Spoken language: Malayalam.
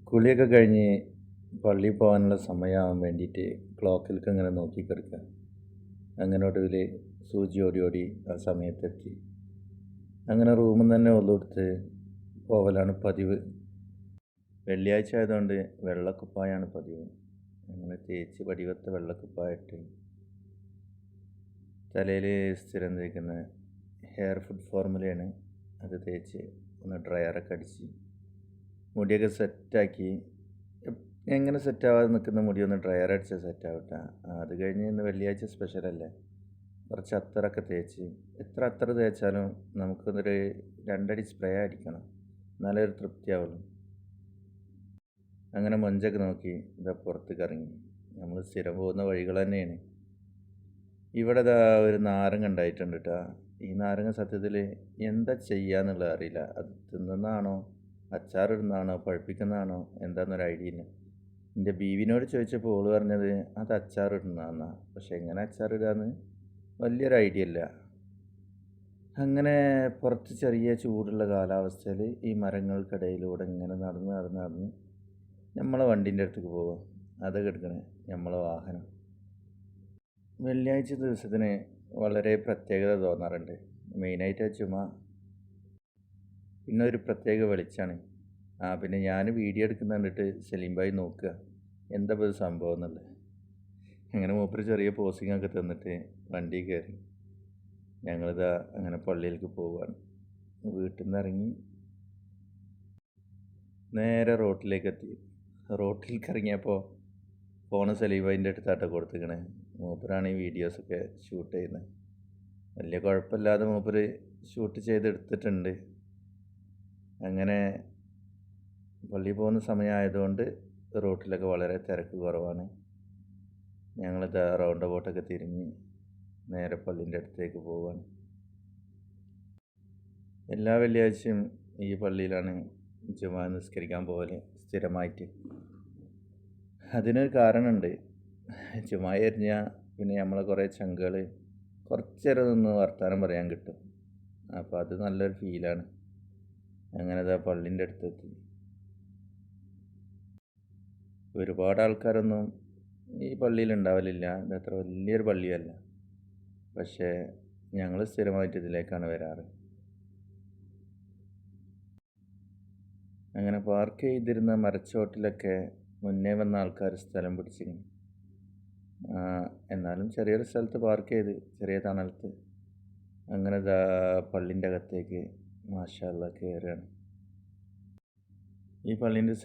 കുളിയൊക്കെ കഴിഞ്ഞ് പള്ളിയിൽ പോകാനുള്ള സമയമാകാൻ വേണ്ടിയിട്ട് ക്ലോക്കിലേക്ക് ഇങ്ങനെ നോക്കി കിടക്കുക. അങ്ങനെ ഒടുവിൽ സൂചി ഓടി ഓടി ആ സമയത്തെത്തി. അങ്ങനെ റൂമിൽ നിന്ന് തന്നെ ഒന്നെടുത്ത് പോവലാണ് പതിവ്. വെള്ളിയാഴ്ച ആയതുകൊണ്ട് വെള്ളക്കുപ്പായാണ് പതിവ്. അങ്ങനെ തേച്ച് പടിവത്തെ വെള്ളക്കുപ്പായിട്ട് തലയിൽ സ്ഥിരം തേക്കുന്ന ഹെയർ ഫുഡ് ഫോർമുലയാണ്. അത് തേച്ച് ഒന്ന് ഡ്രയറൊക്കെ അടിച്ച് മുടിയൊക്കെ സെറ്റാക്കി. എങ്ങനെ സെറ്റാവാതെ നിൽക്കുന്ന മുടി ഒന്ന് ഡ്രയർ അടിച്ചാൽ സെറ്റാവട്ടെ. അത് കഴിഞ്ഞ് ഇന്ന് വെള്ളിയാഴ്ച സ്പെഷ്യലല്ലേ, കുറച്ച് അത്തറൊക്കെ തേച്ച്. എത്ര അത്തറ് തേച്ചാലും നമുക്കൊന്നൊരു 2 അടി സ്പ്രേ അടിക്കണം, എന്നാലേ ഒരു തൃപ്തിയാവുള്ളൂ. അങ്ങനെ മൊഞ്ചൊക്കെ നോക്കി ഇതാ പുറത്തേക്ക് ഇറങ്ങി. നമ്മൾ സ്ഥിരം പോകുന്ന വഴികൾ തന്നെയാണ്. ഇവിടെ ഇതാ ഒരു നാരങ്ങ ഉണ്ടായിട്ടുണ്ട് കേട്ടോ. ഈ നാരങ്ങ സത്യത്തിൽ എന്താ ചെയ്യാന്നുള്ളത് അറിയില്ല. അത് തിന്നുന്നതാണോ, അച്ചാറിടുന്നതാണോ, പഴുപ്പിക്കുന്നതാണോ എന്താണെന്നൊരു ഐഡിയ ഇല്ല. എൻ്റെ ബീവിനോട് ചോദിച്ചപ്പോൾ ഓള് പറഞ്ഞത് അത് അച്ചാറിടുന്നതാണെന്നാ. പക്ഷെ എങ്ങനെ അച്ചാറിടാന്ന് വലിയൊരു ഐഡിയ ഇല്ല. അങ്ങനെ പുറത്ത് ചെറിയ ചൂടുള്ള കാലാവസ്ഥയിൽ ഈ മരങ്ങൾക്കിടയിലൂടെ ഇങ്ങനെ നടന്ന് നമ്മളെ വണ്ടീൻ്റെ അടുത്തേക്ക് പോവുക. അതൊക്കെ എടുക്കണേ നമ്മളെ വാഹനം. വെള്ളിയാഴ്ച ദിവസത്തിന് വളരെ പ്രത്യേകത തോന്നാറുണ്ട്. മെയിനായിട്ട് ചുമ, പിന്നെ ഒരു പ്രത്യേക വെളിച്ചാണ്. പിന്നെ ഞാൻ വീഡിയോ എടുക്കുന്ന കണ്ടിട്ട് സലീം ഭായി നോക്കുക എന്താ ഇപ്പോൾ സംഭവം എന്നുള്ളത്. അങ്ങനെ മൂപ്പര് ചെറിയ പോസിങ്ങൊക്കെ തന്നിട്ട് വണ്ടി കയറി ഞങ്ങളിതാ അങ്ങനെ പള്ളിയിലേക്ക് പോവുകയാണ്. വീട്ടിൽ നിന്ന് ഇറങ്ങി നേരെ റോട്ടിലേക്ക് എത്തി. റോട്ടിലേക്ക് ഇറങ്ങിയപ്പോൾ ഫോണ് സലീം ഭായിൻ്റെ അടുത്താട്ടോ കൊടുത്തിക്കണേ. മൂപ്പരാണ് ഈ വീഡിയോസൊക്കെ ഷൂട്ട് ചെയ്യുന്നത്. വലിയ കുഴപ്പമില്ലാതെ മൂപ്പര് ഷൂട്ട് ചെയ്തെടുത്തിട്ടുണ്ട്. അങ്ങനെ പള്ളിയിൽ പോകുന്ന സമയമായതുകൊണ്ട് റോട്ടിലൊക്കെ വളരെ തിരക്ക് കുറവാണ്. ഞങ്ങളിത് റൗണ്ട് അബൌട്ടൊക്കെ തിരിഞ്ഞ് നേരെ പള്ളീൻ്റെ അടുത്തേക്ക് പോവാണ്. എല്ലാ വെള്ളിയാഴ്ചയും ഈ പള്ളിയിലാണ് ജുമാ നിസ്കരിക്കാൻ പോകല് സ്ഥിരമായിട്ട്. അതിനൊരു കാരണമുണ്ട്. ജുമാ കഴിഞ്ഞാൽ പിന്നെ നമ്മളെ കുറേ ചങ്കുകൾ കുറച്ച് നേരം നിന്ന് വർത്തമാനം പറയാൻ കിട്ടും. അപ്പോൾ അത് നല്ലൊരു ഫീലാണ്. അങ്ങനെ ഇതാ പള്ളീൻ്റെ അടുത്തെത്തി. ഒരുപാട് ആൾക്കാരൊന്നും ഈ പള്ളിയിൽ ഉണ്ടാവലില്ല. ഇതത്ര വലിയൊരു പള്ളിയല്ല. പക്ഷേ ഞങ്ങൾ സ്ഥിരമായിട്ട് ഇതിലേക്കാണ് വരാറ്. അങ്ങനെ പാർക്ക് ചെയ്തിരുന്ന മരച്ചോട്ടിലൊക്കെ മുന്നേ വന്ന ആൾക്കാർ സ്ഥലം പിടിച്ചിരുന്നു. എന്നാലും ചെറിയൊരു സ്ഥലത്ത് പാർക്ക് ചെയ്ത് ചെറിയ തണലത്ത് അങ്ങനെ പള്ളിൻ്റെ അകത്തേക്ക് മാഷാ അല്ലാഹ് കയറുകയാണ്. ഈ പള്ളീൻ്റെ